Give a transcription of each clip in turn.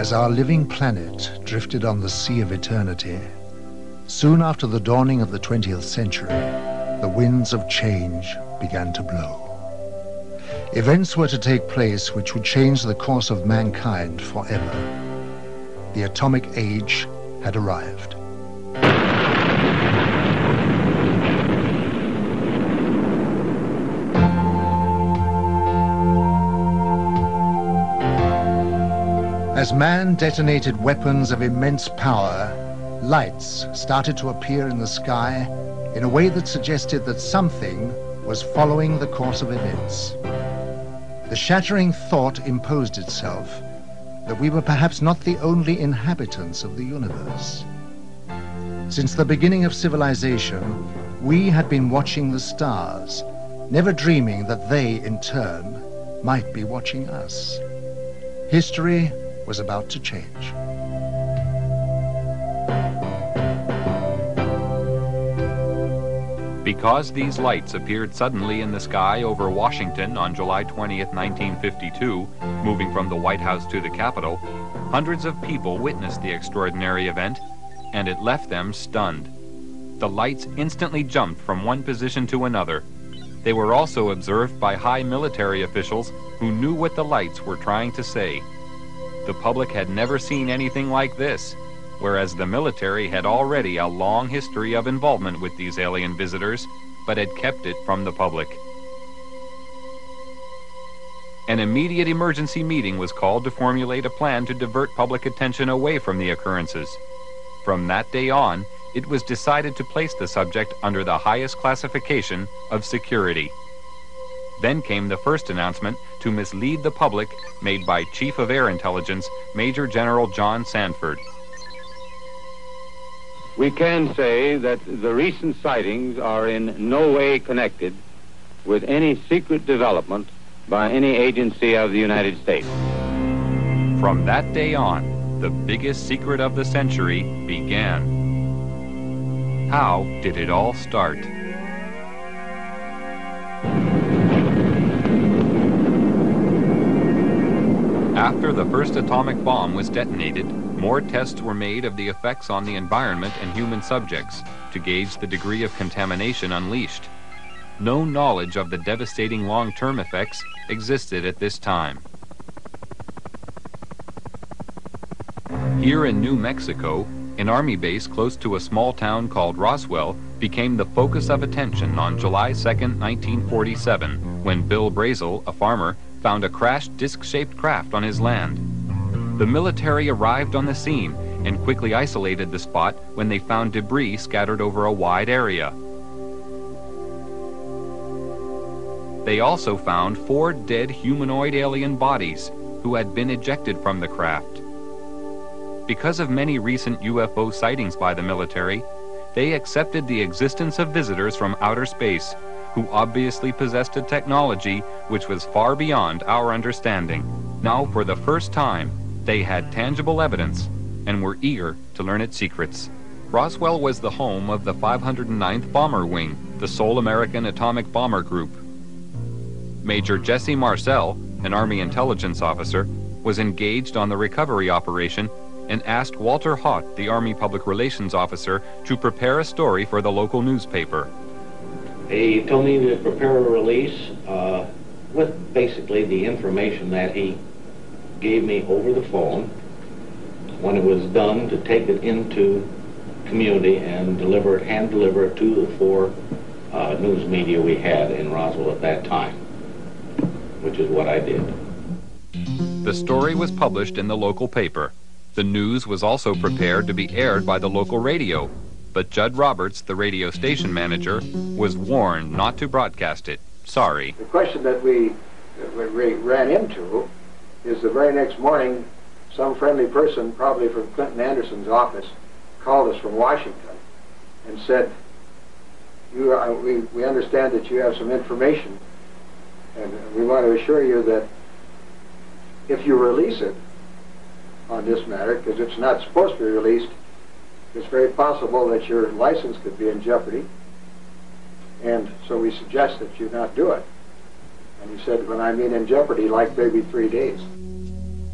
As our living planet drifted on the sea of eternity, soon after the dawning of the 20th century, the winds of change began to blow. Events were to take place which would change the course of mankind forever. The atomic age had arrived. As man detonated weapons of immense power, lights started to appear in the sky in a way that suggested that something was following the course of events. The shattering thought imposed itself that we were perhaps not the only inhabitants of the universe. Since the beginning of civilization, we had been watching the stars, never dreaming that they, in turn, might be watching us. History was about to change. Because these lights appeared suddenly in the sky over Washington on July 20th, 1952, moving from the White House to the Capitol, hundreds of people witnessed the extraordinary event, and it left them stunned. The lights instantly jumped from one position to another. They were also observed by high military officials who knew what the lights were trying to say. The public had never seen anything like this, whereas the military had already a long history of involvement with these alien visitors, but had kept it from the public. An immediate emergency meeting was called to formulate a plan to divert public attention away from the occurrences. From that day on, it was decided to place the subject under the highest classification of security. Then came the first announcement to mislead the public made by Chief of Air Intelligence, Major General John Sanford. We can say that the recent sightings are in no way connected with any secret development by any agency of the United States. From that day on, the biggest secret of the century began. How did it all start? After the first atomic bomb was detonated, more tests were made of the effects on the environment and human subjects to gauge the degree of contamination unleashed. No knowledge of the devastating long-term effects existed at this time. Here in New Mexico, an army base close to a small town called Roswell became the focus of attention on July 2nd, 1947, when Bill Brazel, a farmer, found a crashed disc-shaped craft on his land. The military arrived on the scene and quickly isolated the spot when they found debris scattered over a wide area. They also found 4 dead humanoid alien bodies who had been ejected from the craft. Because of many recent UFO sightings by the military, they accepted the existence of visitors from outer space who obviously possessed a technology which was far beyond our understanding. Now, for the first time, they had tangible evidence and were eager to learn its secrets. Roswell was the home of the 509th Bomber Wing, the sole American atomic bomber group. Major Jesse Marcel, an Army intelligence officer, was engaged on the recovery operation and asked Walter Haut, the Army Public Relations officer, to prepare a story for the local newspaper. He told me to prepare a release with basically the information that he gave me over the phone. When it was done, to take it into community and hand deliver it to the 4 news media we had in Roswell at that time, which is what I did. The story was published in the local paper. The news was also prepared to be aired by the local radio, but Judd Roberts, the radio station manager, was warned not to broadcast it. Sorry. The question that we ran into is the very next morning, some friendly person, probably from Clinton Anderson's office, called us from Washington and said, we understand that you have some information, and we want to assure you that if you release it on this matter, because it's not supposed to be released, it's very possible that your license could be in jeopardy, and so we suggest that you not do it. And he said, when I mean in jeopardy, like maybe 3 days.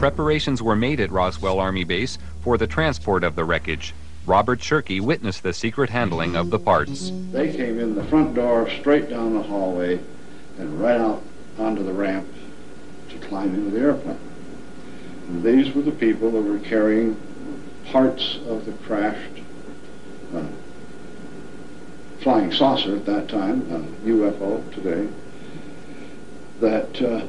Preparations were made at Roswell Army Base for the transport of the wreckage. Robert Shirkey witnessed the secret handling of the parts. They came in the front door, straight down the hallway, and right out onto the ramp to climb into the airplane. And these were the people that were carrying parts of the crashed flying saucer at that time, UFO today, that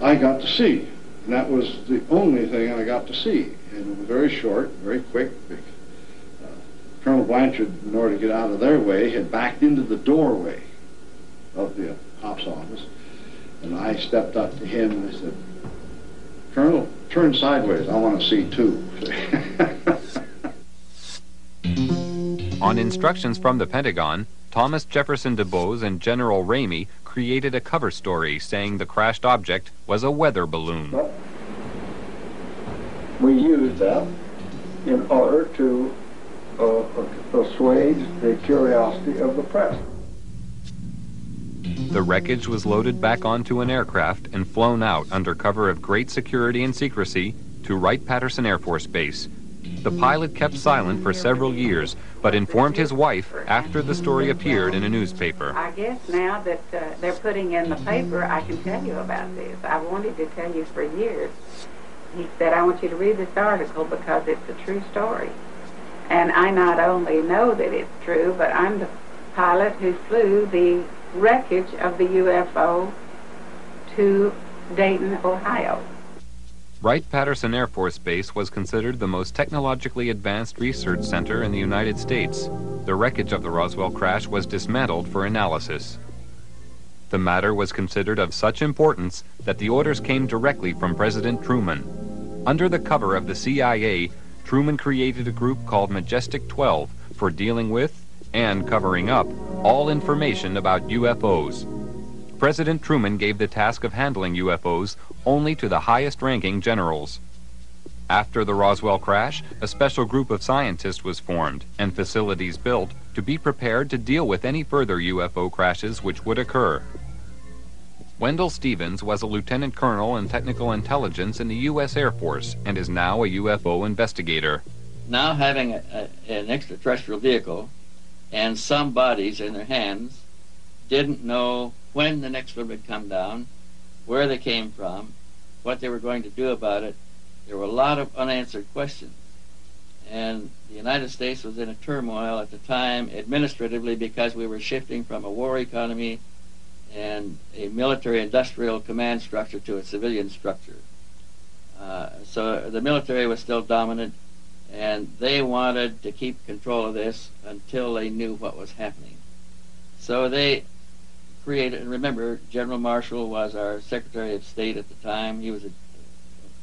I got to see. And that was the only thing I got to see. And it was very short, very quick. Colonel Blanchard, in order to get out of their way, had backed into the doorway of the ops office. And I stepped up to him and I said, "Colonel, turn sideways. I want to see too." On instructions from the Pentagon, Thomas Jefferson DuBose and General Ramey created a cover story saying the crashed object was a weather balloon. But we used that in order to assuage the curiosity of the press. The wreckage was loaded back onto an aircraft and flown out under cover of great security and secrecy to Wright-Patterson Air Force Base. The pilot kept silent for several years, but informed his wife after the story appeared in a newspaper. I guess now that they're putting in the paper, I can tell you about this. I wanted to tell you for years. He said, "I want you to read this article because it's a true story." And I not only know that it's true, but I'm the pilot who flew the wreckage of the UFO to Dayton, Ohio. Wright-Patterson Air Force Base was considered the most technologically advanced research center in the United States. The wreckage of the Roswell crash was dismantled for analysis. The matter was considered of such importance that the orders came directly from President Truman. Under the cover of the CIA, Truman created a group called Majestic 12 for dealing with and covering up all information about UFOs. President Truman gave the task of handling UFOs only to the highest-ranking generals. After the Roswell crash, a special group of scientists was formed and facilities built to be prepared to deal with any further UFO crashes which would occur. Wendell Stevens was a lieutenant colonel in technical intelligence in the U.S. Air Force and is now a UFO investigator. Now having an extraterrestrial vehicle and some bodies in their hands, didn't know when the next one would come down, where they came from, what they were going to do about it. There were a lot of unanswered questions. And the United States was in a turmoil at the time administratively because we were shifting from a war economy and a military-industrial command structure to a civilian structure. So the military was still dominant, and they wanted to keep control of this until they knew what was happening. So they created, and remember, General Marshall was our Secretary of State at the time. He was a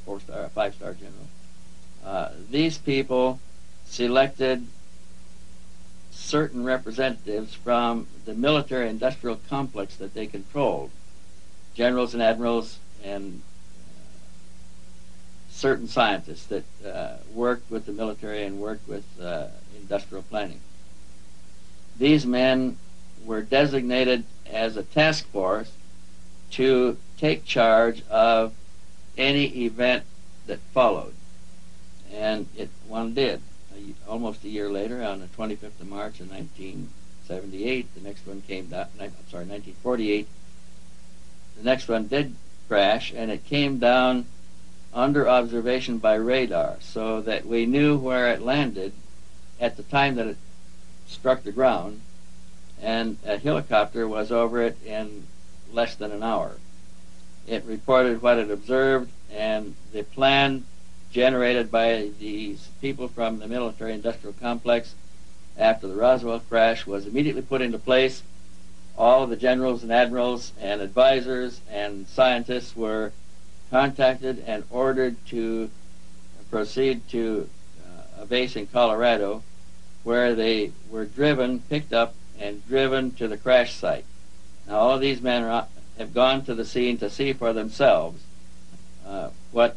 four-star, a five-star general. These people selected certain representatives from the military-industrial complex that they controlled, generals and admirals and certain scientists that worked with the military and worked with industrial planning. These men were designated as a task force to take charge of any event that followed. And one did. Almost a year later, on the 25th of March of 1978, the next one came down, 1948, the next one did crash, and it came down under observation by radar, so that we knew where it landed at the time that it struck the ground, and a helicopter was over it in less than an hour. It reported what it observed, and the plan generated by these people from the military-industrial complex after the Roswell crash was immediately put into place. All of the generals and admirals and advisors and scientists were contacted and ordered to proceed to a base in Colorado, where they were picked up and driven to the crash site. Now all of these men have gone to the scene to see for themselves what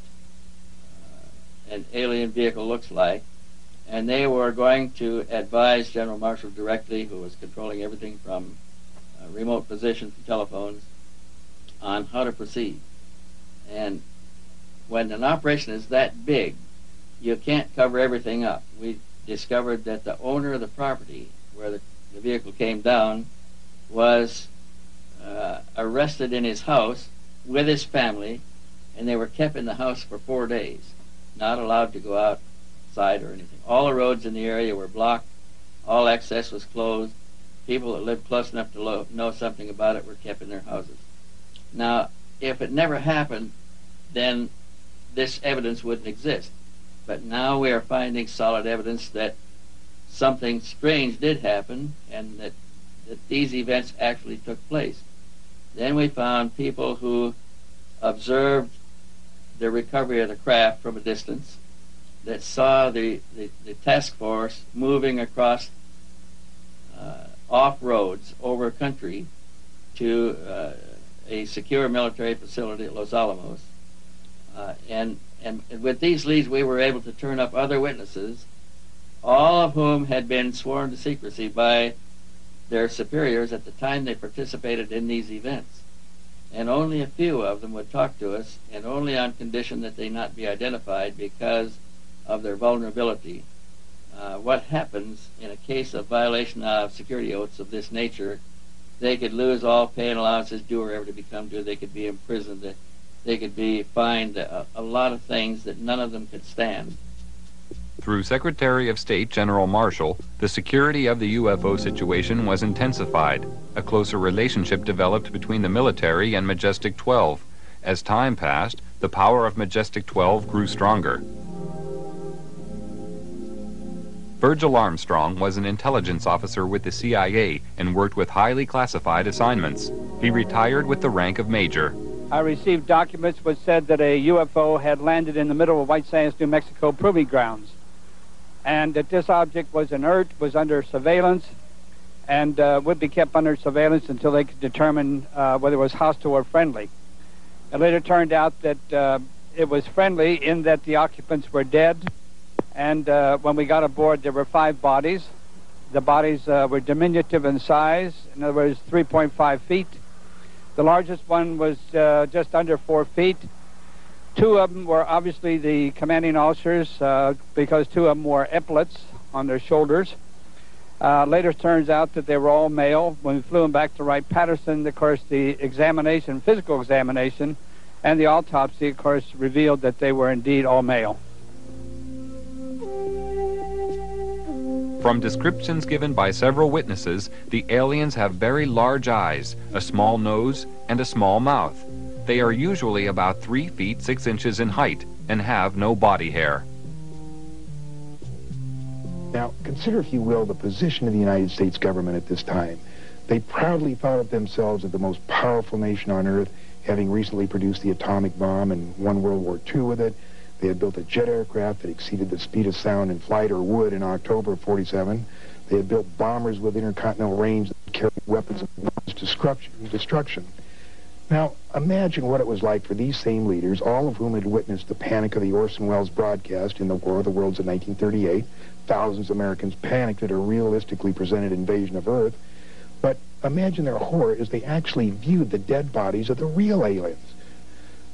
an alien vehicle looks like, and they were going to advise General Marshall directly, who was controlling everything from remote positions to telephones, on how to proceed. And when an operation is that big, you can't cover everything up. We discovered that the owner of the property where the vehicle came down was arrested in his house with his family, and they were kept in the house for 4 days, not allowed to go outside or anything. All the roads in the area were blocked. All access was closed. People that lived close enough to know something about it were kept in their houses. Now, if it never happened, then this evidence wouldn't exist. But now we are finding solid evidence that something strange did happen and that these events actually took place. Then we found people who observed the recovery of the craft from a distance, that saw the task force moving across off roads over country to a secure military facility at Los Alamos. And with these leads, we were able to turn up other witnesses, all of whom had been sworn to secrecy by their superiors at the time they participated in these events. And only a few of them would talk to us, and only on condition that they not be identified because of their vulnerability. What happens in a case of violation of security oaths of this nature, they could lose all pay and allowances due or ever to become due. They could be imprisoned. They could be fined a lot of things that none of them could stand. Through Secretary of State General Marshall, the security of the UFO situation was intensified. A closer relationship developed between the military and Majestic 12. As time passed, the power of Majestic 12 grew stronger. Virgil Armstrong was an intelligence officer with the CIA and worked with highly classified assignments. He retired with the rank of major. I received documents which said that a UFO had landed in the middle of White Sands, New Mexico proving grounds, and that this object was inert, was under surveillance, and would be kept under surveillance until they could determine whether it was hostile or friendly. It later turned out that it was friendly in that the occupants were dead, and when we got aboard there were 5 bodies. The bodies were diminutive in size, in other words 3.5 feet. The largest one was just under 4 feet. 2 of them were obviously the commanding officers because 2 of them wore epaulets on their shoulders. Later turns out that they were all male. When we flew them back to Wright-Patterson, of course, the examination, physical examination, and the autopsy, of course, revealed that they were indeed all male. From descriptions given by several witnesses, the aliens have very large eyes, a small nose, and a small mouth. They are usually about 3 feet 6 inches in height and have no body hair. Now, consider, if you will, the position of the United States government at this time. They proudly thought of themselves as the most powerful nation on Earth, having recently produced the atomic bomb and won World War II with it. They had built a jet aircraft that exceeded the speed of sound in flight, or would, in October of '47. They had built bombers with intercontinental range that carried weapons of mass destruction. Now, imagine what it was like for these same leaders, all of whom had witnessed the panic of the Orson Welles broadcast in the War of the Worlds of 1938. Thousands of Americans panicked at a realistically presented invasion of Earth. But imagine their horror as they actually viewed the dead bodies of the real aliens.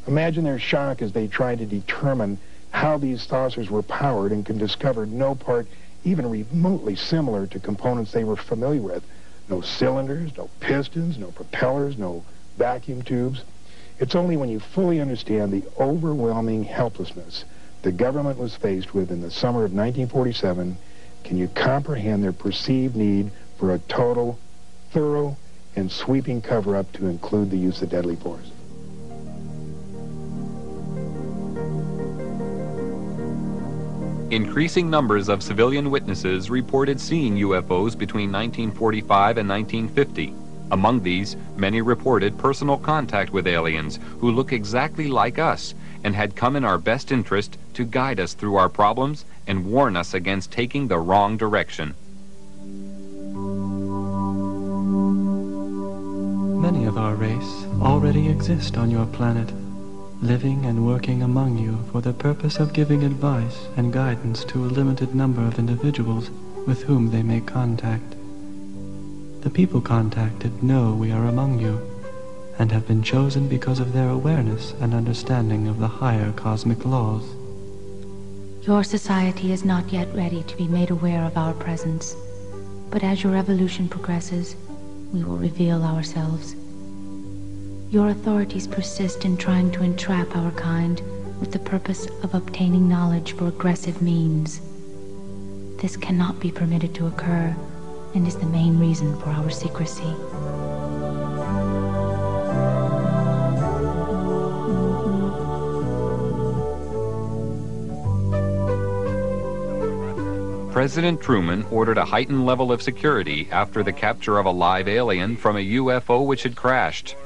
Imagine their shock as they tried to determine how these saucers were powered and could discover no part even remotely similar to components they were familiar with. No cylinders, no pistons, no propellers, no vacuum tubes. It's only when you fully understand the overwhelming helplessness the government was faced with in the summer of 1947 can you comprehend their perceived need for a total, thorough, and sweeping cover-up to include the use of deadly force. Increasing numbers of civilian witnesses reported seeing UFOs between 1945 and 1950. Among these, many reported personal contact with aliens who look exactly like us and had come in our best interest to guide us through our problems and warn us against taking the wrong direction. Many of our race already exist on your planet, living and working among you for the purpose of giving advice and guidance to a limited number of individuals with whom they make contact. The people contacted know we are among you, and have been chosen because of their awareness and understanding of the higher cosmic laws. Your society is not yet ready to be made aware of our presence, but as your evolution progresses, we will reveal ourselves. Your authorities persist in trying to entrap our kind with the purpose of obtaining knowledge for aggressive means. This cannot be permitted to occur, and is the main reason for our secrecy. President Truman ordered a heightened level of security after the capture of a live alien from a UFO which had crashed.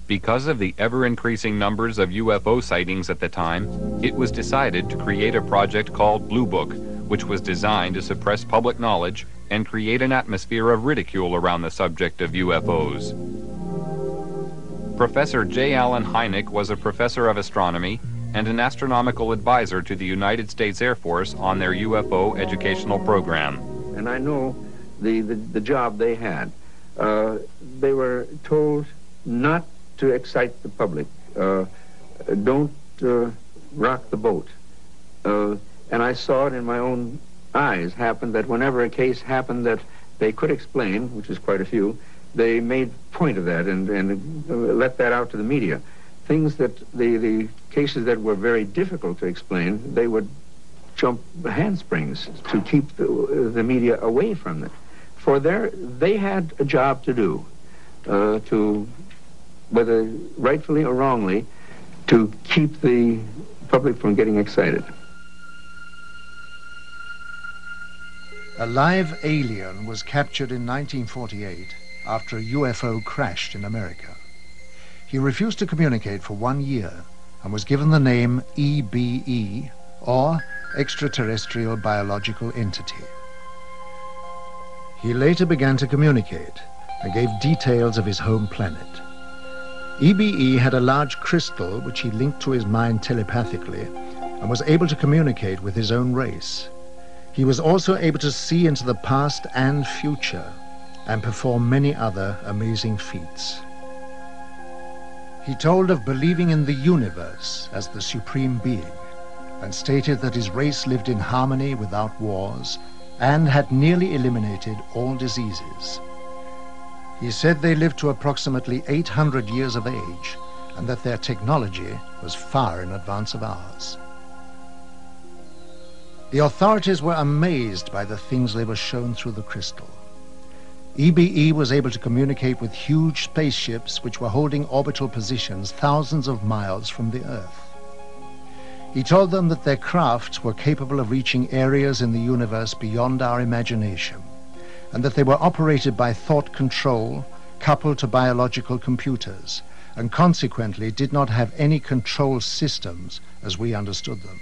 Because of the ever-increasing numbers of UFO sightings at the time, it was decided to create a project called Blue Book, which was designed to suppress public knowledge and create an atmosphere of ridicule around the subject of UFOs. Professor J. Allen Hynek was a professor of astronomy and an astronomical advisor to the United States Air Force on their UFO educational program. And I know the job they had. They were told not to excite the public. Don't rock the boat. And I saw it in my own eyes happen that whenever a case happened that they could explain, which is quite a few, they made point of that and let that out to the media. Things that the cases that were very difficult to explain, they would jump handsprings to keep the media away from it. For they had a job to do, to, whether rightfully or wrongly, to keep the public from getting excited. A live alien was captured in 1948 after a UFO crashed in America. He refused to communicate for 1 year and was given the name EBE, or Extraterrestrial Biological Entity. He later began to communicate and gave details of his home planet. EBE had a large crystal which he linked to his mind telepathically and was able to communicate with his own race. He was also able to see into the past and future and perform many other amazing feats. He told of believing in the universe as the supreme being and stated that his race lived in harmony without wars and had nearly eliminated all diseases. He said they lived to approximately 800 years of age and that their technology was far in advance of ours. The authorities were amazed by the things they were shown through the crystal. EBE was able to communicate with huge spaceships which were holding orbital positions thousands of miles from the Earth. He told them that their crafts were capable of reaching areas in the universe beyond our imagination, and that they were operated by thought control coupled to biological computers, and consequently did not have any control systems as we understood them.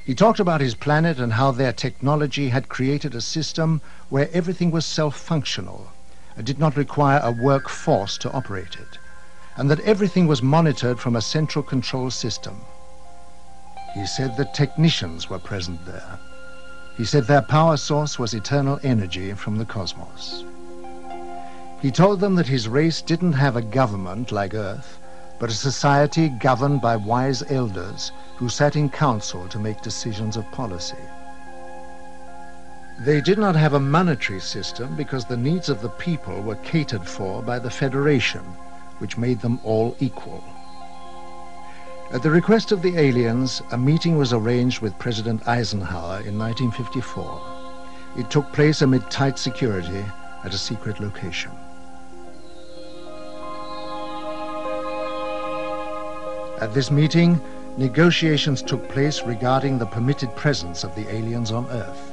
He talked about his planet and how their technology had created a system where everything was self-functional and did not require a workforce to operate it, and that everything was monitored from a central control system. He said that technicians were present there. He said their power source was eternal energy from the cosmos. He told them that his race didn't have a government like Earth, but a society governed by wise elders who sat in council to make decisions of policy. They did not have a monetary system because the needs of the people were catered for by the Federation, which made them all equal. At the request of the aliens, a meeting was arranged with President Eisenhower in 1954. It took place amid tight security at a secret location. At this meeting, negotiations took place regarding the permitted presence of the aliens on Earth.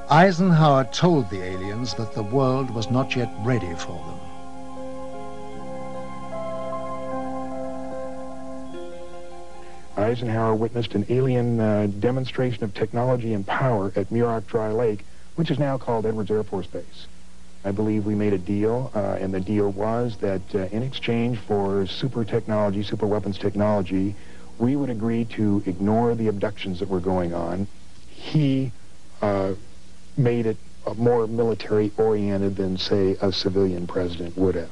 Eisenhower told the aliens that the world was not yet ready for them. Eisenhower witnessed an alien demonstration of technology and power at Muroc Dry Lake, which is now called Edwards Air Force Base. I believe we made a deal, and the deal was that in exchange for super technology, super weapons technology, we would agree to ignore the abductions that were going on. He made it more military-oriented than, say, a civilian president would have.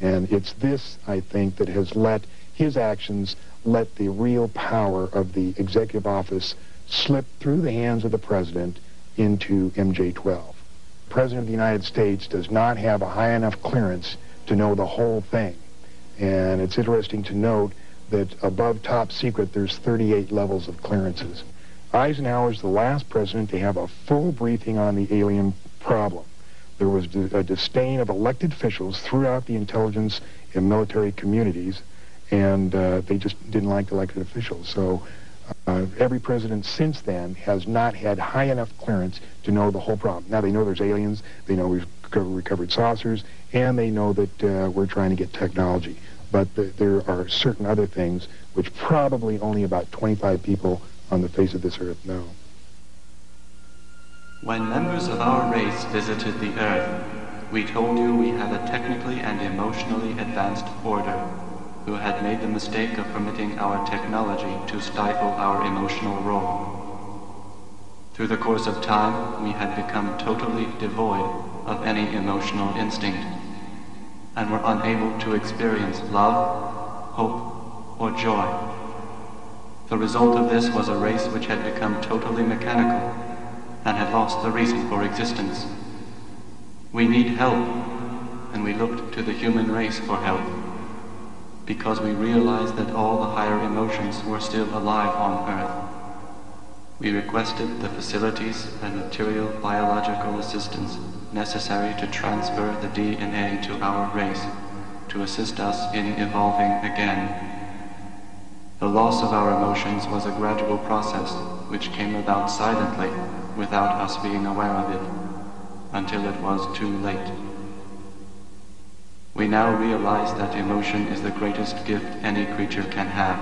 And it's this, I think, that has let his actions let the real power of the executive office slip through the hands of the president into MJ-12. The President of the United States does not have a high enough clearance to know the whole thing. And it's interesting to note that above top secret, there's 38 levels of clearances. Eisenhower's the last president to have a full briefing on the alien problem. There was a disdain of elected officials throughout the intelligence and military communities, and they just didn't like elected officials. So every president since then has not had high enough clearance to know the whole problem. Now they know there's aliens, they know we've recovered saucers, and they know that we're trying to get technology. But there are certain other things which probably only about 25 people on the face of this earth know. When members of our race visited the Earth, we told you we had a technically and emotionally advanced order who had made the mistake of permitting our technology to stifle our emotional role. Through the course of time, we had become totally devoid of any emotional instinct and were unable to experience love, hope, or joy. The result of this was a race which had become totally mechanical and had lost the reason for existence. We need help, and we looked to the human race for help, because we realized that all the higher emotions were still alive on Earth. We requested the facilities and material biological assistance necessary to transfer the DNA to our race, to assist us in evolving again. The loss of our emotions was a gradual process which came about silently, without us being aware of it, until it was too late. We now realize that emotion is the greatest gift any creature can have,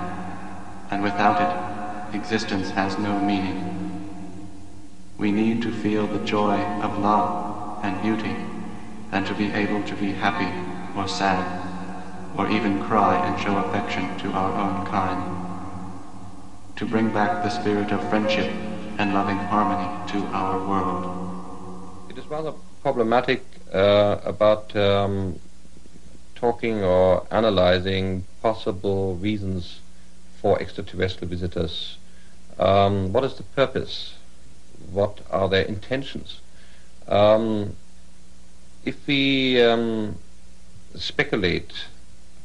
and without it, existence has no meaning. We need to feel the joy of love and beauty, and to be able to be happy or sad, or even cry and show affection to our own kind. To bring back the spirit of friendship and loving harmony to our world. It is rather problematic about talking or analyzing possible reasons for extraterrestrial visitors. What is the purpose? What are their intentions? If we speculate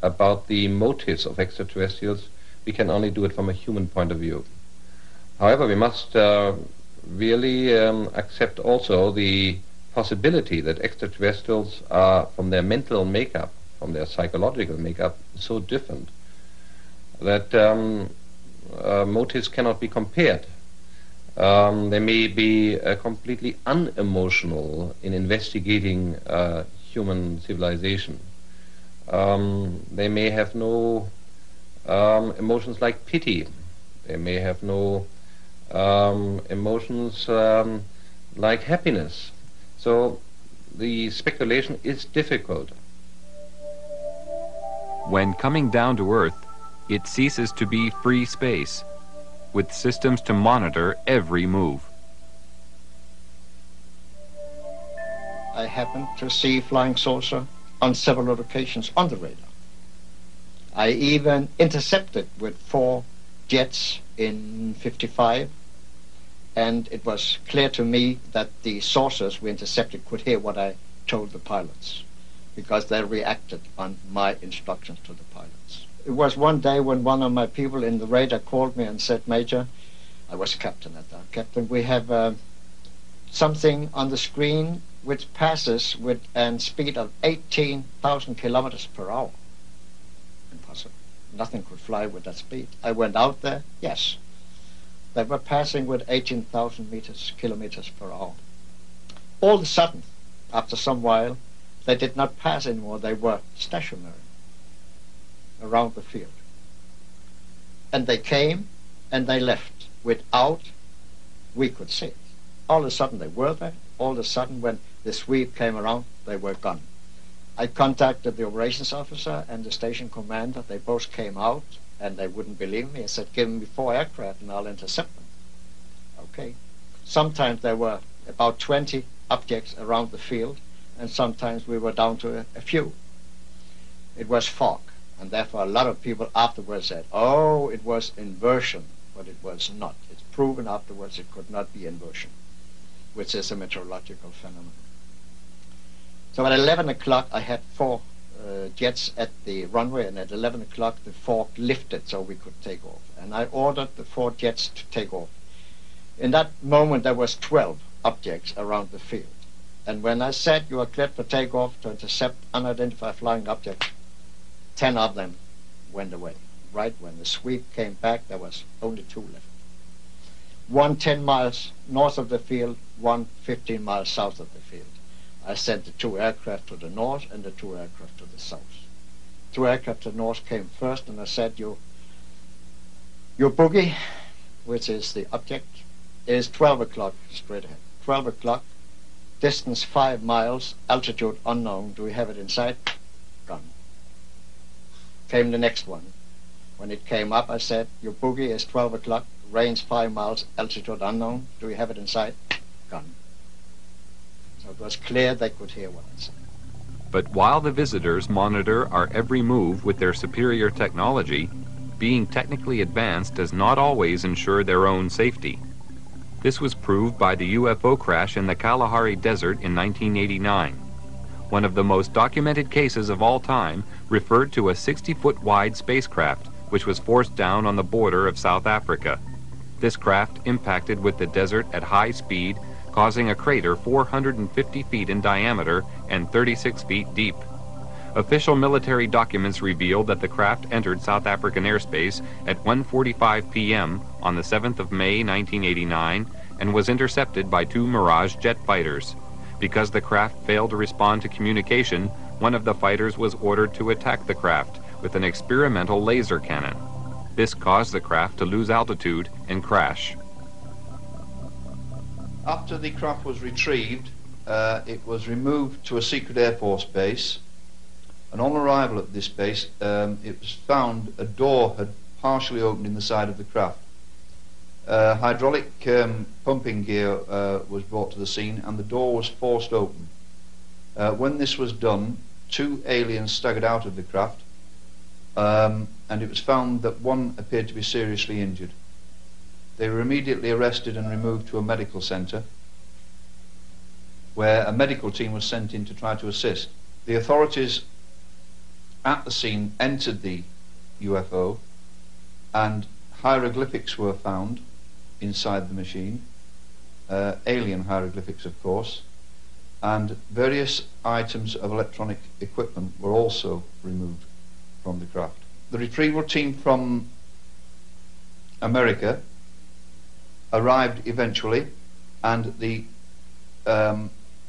about the motives of extraterrestrials, we can only do it from a human point of view. However, we must really accept also the possibility that extraterrestrials are, from their mental makeup, from their psychological makeup, so different that motives cannot be compared. They may be completely unemotional in investigating human civilization. They may have no emotions like pity. They may have no emotions like happiness. So the speculation is difficult. When coming down to Earth, it ceases to be free space, with systems to monitor every move. I happened to see flying saucer on several occasions on the radar. I even intercepted with 4 jets in '55, and it was clear to me that the saucers we intercepted could hear what I told the pilots, because they reacted on my instructions to the pilots. It was one day when one of my people in the radar called me and said, "Major," I was captain at that, "Captain, we have something on the screen which passes with a speed of 18,000 kilometers per hour. Impossible. Nothing could fly with that speed. I went out there, yes. They were passing with 18,000 kilometers per hour. All of a sudden, after some while, they did not pass anymore. They were stationary around the field. And they came and they left without we could see it. All of a sudden they were there. All of a sudden when the sweep came around, they were gone. I contacted the operations officer and the station commander. They both came out and they wouldn't believe me. I said, "Give me 4 aircraft and I'll intercept them." Okay. Sometimes there were about 20 objects around the field, and sometimes we were down to a few. It was fog, and therefore a lot of people afterwards said, oh, it was inversion, but it was not. It's proven afterwards it could not be inversion, which is a meteorological phenomenon. So at 11 o'clock I had 4 jets at the runway, and at 11 o'clock the fog lifted so we could take off. And I ordered the 4 jets to take off. In that moment there was 12 objects around the field. And when I said you are cleared for takeoff to intercept unidentified flying objects, 10 of them went away. Right when the sweep came back, there was only 2 left. One 10 miles north of the field, one 15 miles south of the field. I sent the 2 aircraft to the north and the 2 aircraft to the south. 2 aircraft to the north came first, and I said, your boogie, which is the object, is 12 o'clock straight ahead. 12 o'clock, distance 5 miles, altitude unknown. Do we have it in sight? Gone. Came the next one. When it came up, I said, your boogie is 12 o'clock, range 5 miles, altitude unknown. Do we have it in sight? Gone. So it was clear they could hear what I said. But while the visitors monitor our every move with their superior technology, being technically advanced does not always ensure their own safety. This was proved by the UFO crash in the Kalahari Desert in 1989. One of the most documented cases of all time referred to a 60-foot wide spacecraft which was forced down on the border of South Africa. This craft impacted with the desert at high speed, causing a crater 450 feet in diameter and 36 feet deep. Official military documents reveal that the craft entered South African airspace at 1:45 p.m. on the 7th of May 1989 and was intercepted by 2 Mirage jet fighters. Because the craft failed to respond to communication, one of the fighters was ordered to attack the craft with an experimental laser cannon. This caused the craft to lose altitude and crash. After the craft was retrieved, it was removed to a secret Air Force base, and on arrival at this base, it was found a door had partially opened in the side of the craft. Hydraulic pumping gear was brought to the scene, and the door was forced open. When this was done, 2 aliens staggered out of the craft, and it was found that one appeared to be seriously injured. They were immediately arrested and removed to a medical centre, where a medical team was sent in to try to assist. The authorities at the scene entered the UFO, and hieroglyphics were found inside the machine, alien hieroglyphics of course, and various items of electronic equipment were also removed from the craft. The retrieval team from America arrived eventually, and the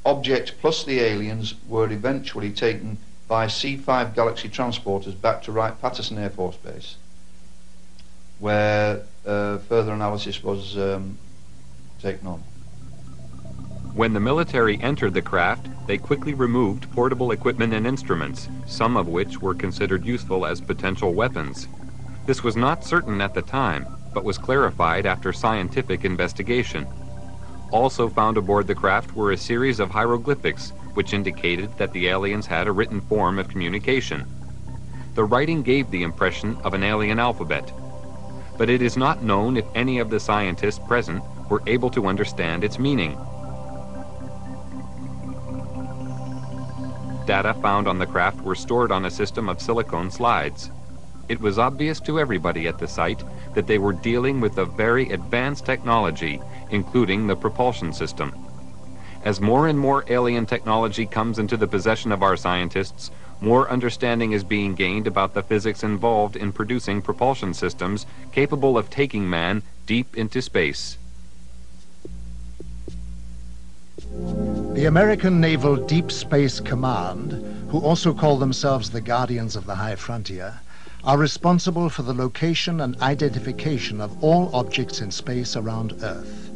object plus the aliens were eventually taken by C-5 Galaxy transporters back to Wright-Patterson Air Force Base, where further analysis was taken on. When the military entered the craft, they quickly removed portable equipment and instruments, some of which were considered useful as potential weapons. This was not certain at the time, but was clarified after scientific investigation. Also found aboard the craft were a series of hieroglyphics, which indicated that the aliens had a written form of communication. The writing gave the impression of an alien alphabet, but it is not known if any of the scientists present were able to understand its meaning. Data found on the craft were stored on a system of silicone slides. It was obvious to everybody at the site that they were dealing with a very advanced technology, including the propulsion system. As more and more alien technology comes into the possession of our scientists, more understanding is being gained about the physics involved in producing propulsion systems capable of taking man deep into space. The American Naval Deep Space Command, who also call themselves the Guardians of the High Frontier, are responsible for the location and identification of all objects in space around Earth.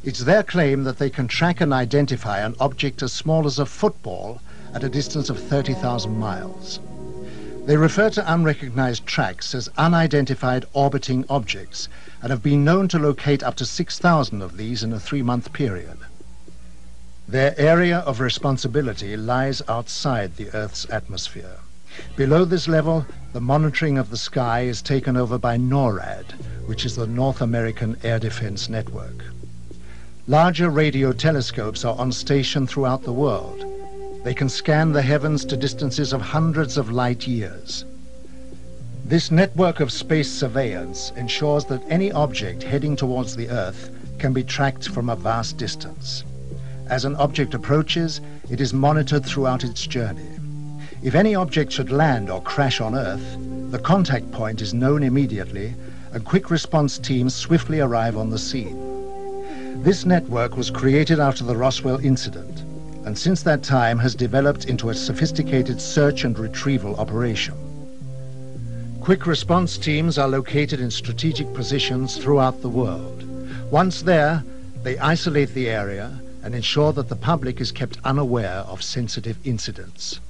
It's their claim that they can track and identify an object as small as a football at a distance of 30,000 miles. They refer to unrecognized tracks as unidentified orbiting objects and have been known to locate up to 6,000 of these in a 3-month period. Their area of responsibility lies outside the Earth's atmosphere. Below this level, the monitoring of the sky is taken over by NORAD, which is the North American Air Defense Network. Larger radio telescopes are on station throughout the world. They can scan the heavens to distances of hundreds of light years. This network of space surveillance ensures that any object heading towards the Earth can be tracked from a vast distance. As an object approaches, it is monitored throughout its journey. If any object should land or crash on Earth, the contact point is known immediately, and quick response teams swiftly arrive on the scene. This network was created after the Roswell incident, and since that time has developed into a sophisticated search and retrieval operation. Quick response teams are located in strategic positions throughout the world. Once there, they isolate the area and ensure that the public is kept unaware of sensitive incidents.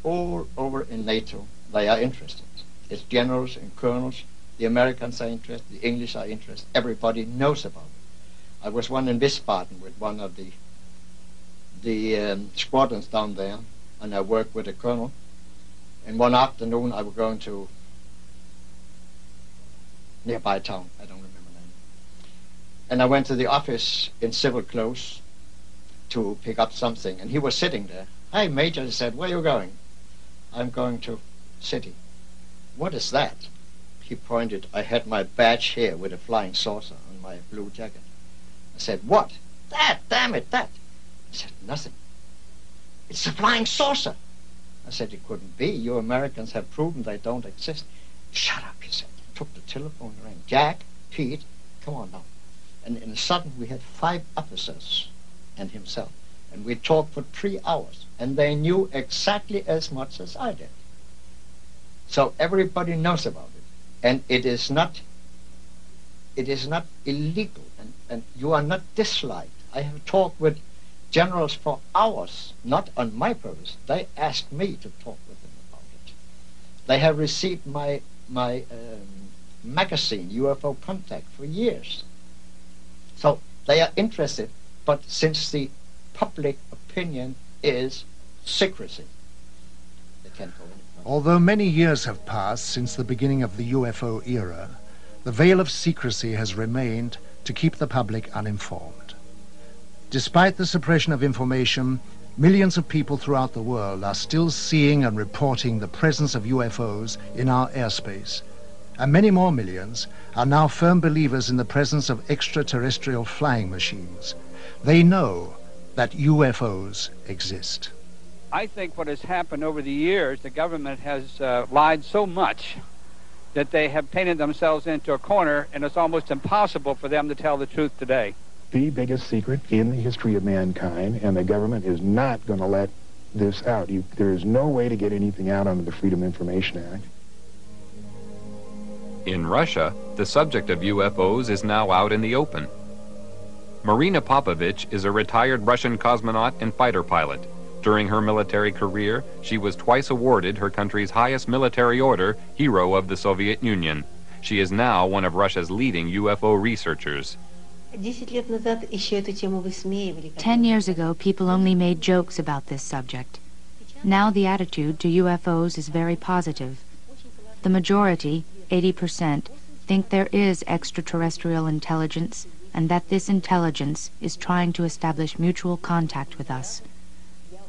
All over in NATO, they are interested. It's generals and colonels. The Americans are interested. The English are interested. Everybody knows about it. I was one in Wiesbaden with one of the squadrons down there, and I worked with a colonel. And one afternoon, I was going to nearby town. I don't remember the name. And I went to the office in civil clothes to pick up something, and he was sitting there. "Hey, Major," he said, "where are you going?" "I'm going to city." "What is that?" He pointed. I had my badge here with a flying saucer on my blue jacket. I said, "What?" "That, damn it, that." He said, "Nothing. It's a flying saucer." I said, "It couldn't be. You Americans have proven they don't exist." "Shut up," he said. He took the telephone and rang. "Jack, Pete, come on now." And in a sudden, we had 5 officers and himself. And we talked for 3 hours. And they knew exactly as much as I did. So everybody knows about it. And it is not illegal. And you are not disliked. I have talked with generals for hours, not on my purpose. They asked me to talk with them about it. They have received my magazine, UFO Contact, for years. So they are interested, but since the public opinion is secrecy, they can't go any further. Although many years have passed since the beginning of the UFO era, the veil of secrecy has remained to keep the public uninformed. Despite the suppression of information, millions of people throughout the world are still seeing and reporting the presence of UFOs in our airspace. And many more millions are now firm believers in the presence of extraterrestrial flying machines. They know that UFOs exist. I think what has happened over the years, the government has lied so much that they have painted themselves into a corner, and it's almost impossible for them to tell the truth today. The biggest secret in the history of mankind, and the government is not going to let this out. There is no way to get anything out under the Freedom of Information Act. In Russia, the subject of UFOs is now out in the open. Marina Popovich is a retired Russian cosmonaut and fighter pilot. During her military career, she was twice awarded her country's highest military order, Hero of the Soviet Union. She is now one of Russia's leading UFO researchers. 10 years ago, people only made jokes about this subject. Now the attitude to UFOs is very positive. The majority, 80%, think there is extraterrestrial intelligence and that this intelligence is trying to establish mutual contact with us.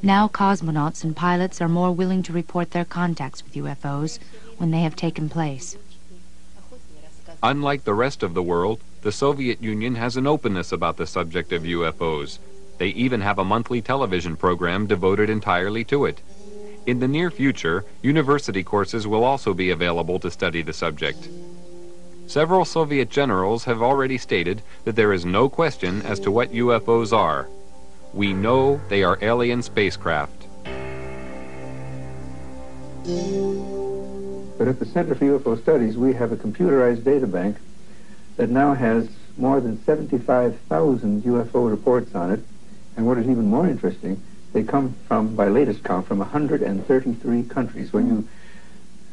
Now cosmonauts and pilots are more willing to report their contacts with UFOs when they have taken place. Unlike the rest of the world, the Soviet Union has an openness about the subject of UFOs. They even have a monthly television program devoted entirely to it. In the near future, university courses will also be available to study the subject. Several Soviet generals have already stated that there is no question as to what UFOs are. We know they are alien spacecraft. But at the Center for UFO Studies, we have a computerized data bank that now has more than 75,000 UFO reports on it. And what is even more interesting, they come from, by latest count, from 133 countries. When you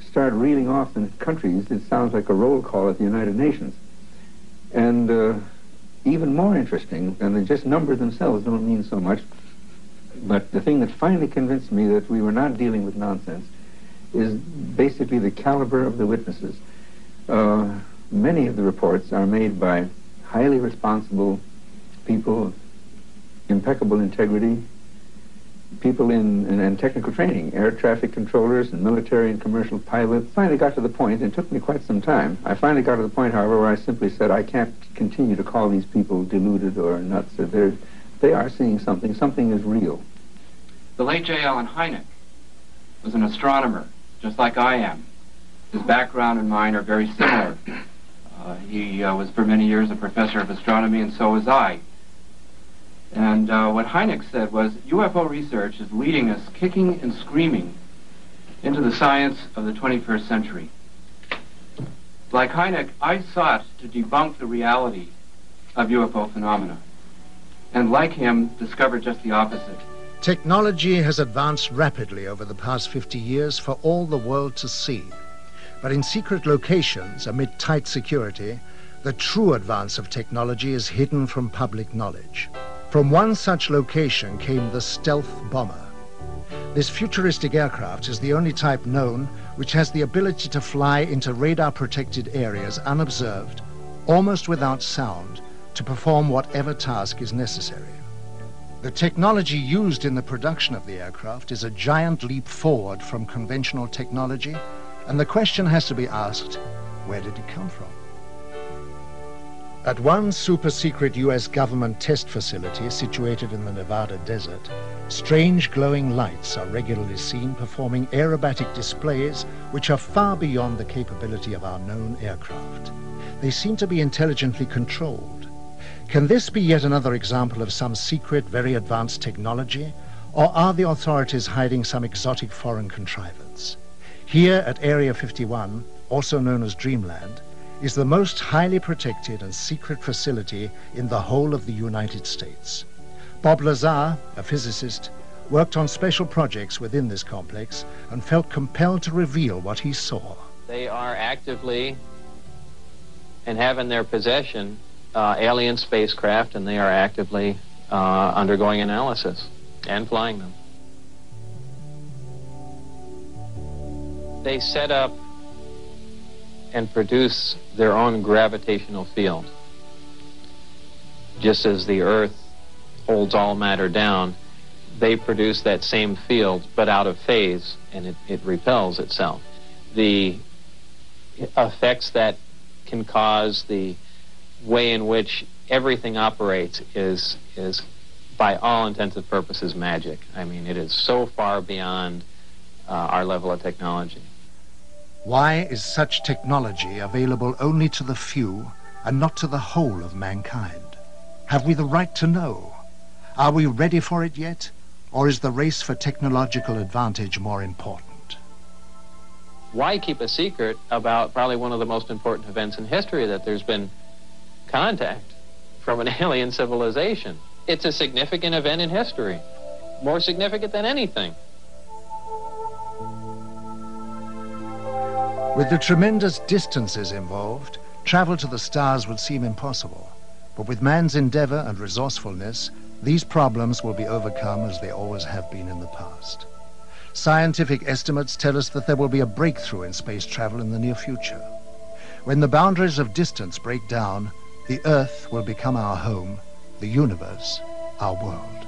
start reeling off the countries, it sounds like a roll call at the United Nations. And even more interesting, and the just numbers themselves don't mean so much, but the thing that finally convinced me that we were not dealing with nonsense is basically the caliber of the witnesses. Many of the reports are made by highly responsible people of impeccable integrity, people in technical training, air traffic controllers and military and commercial pilots. Finally got to the point, and it took me quite some time. I finally got to the point, however, where I simply said, I can't continue to call these people deluded or nuts. They are seeing something. Something is real. The late J. Allen Hynek was an astronomer, just like I am. His background and mine are very similar. He was for many years a professor of astronomy, and so was I. And what Hynek said was, UFO research is leading us kicking and screaming into the science of the 21st century. Like Hynek, I sought to debunk the reality of UFO phenomena, and like him, discovered just the opposite. Technology has advanced rapidly over the past 50 years for all the world to see. But in secret locations, amid tight security, the true advance of technology is hidden from public knowledge. From one such location came the stealth bomber. This futuristic aircraft is the only type known which has the ability to fly into radar-protected areas unobserved, almost without sound, to perform whatever task is necessary. The technology used in the production of the aircraft is a giant leap forward from conventional technology, and the question has to be asked, where did it come from? At one super-secret U.S. government test facility situated in the Nevada desert, strange glowing lights are regularly seen performing aerobatic displays which are far beyond the capability of our known aircraft. They seem to be intelligently controlled. Can this be yet another example of some secret, very advanced technology, or are the authorities hiding some exotic foreign contrivance? Here at Area 51, also known as Dreamland, is the most highly protected and secret facility in the whole of the United States. Bob Lazar, a physicist, worked on special projects within this complex and felt compelled to reveal what he saw. They are actively and have in their possession alien spacecraft, and they are actively undergoing analysis and flying them. They set up and produce their own gravitational field. Just as the Earth holds all matter down, they produce that same field, but out of phase, and it repels itself. The effects that can cause, the way in which everything operates is by all intents and purposes, magic. I mean, it is so far beyond our level of technology. Why is such technology available only to the few and not to the whole of mankind? Have we the right to know? Are we ready for it yet? Or is the race for technological advantage more important? Why keep a secret about probably one of the most important events in history, that there's been contact from an alien civilization? It's a significant event in history, more significant than anything. With the tremendous distances involved, travel to the stars would seem impossible. But with man's endeavor and resourcefulness, these problems will be overcome as they always have been in the past. Scientific estimates tell us that there will be a breakthrough in space travel in the near future. When the boundaries of distance break down, the Earth will become our home, the universe our world.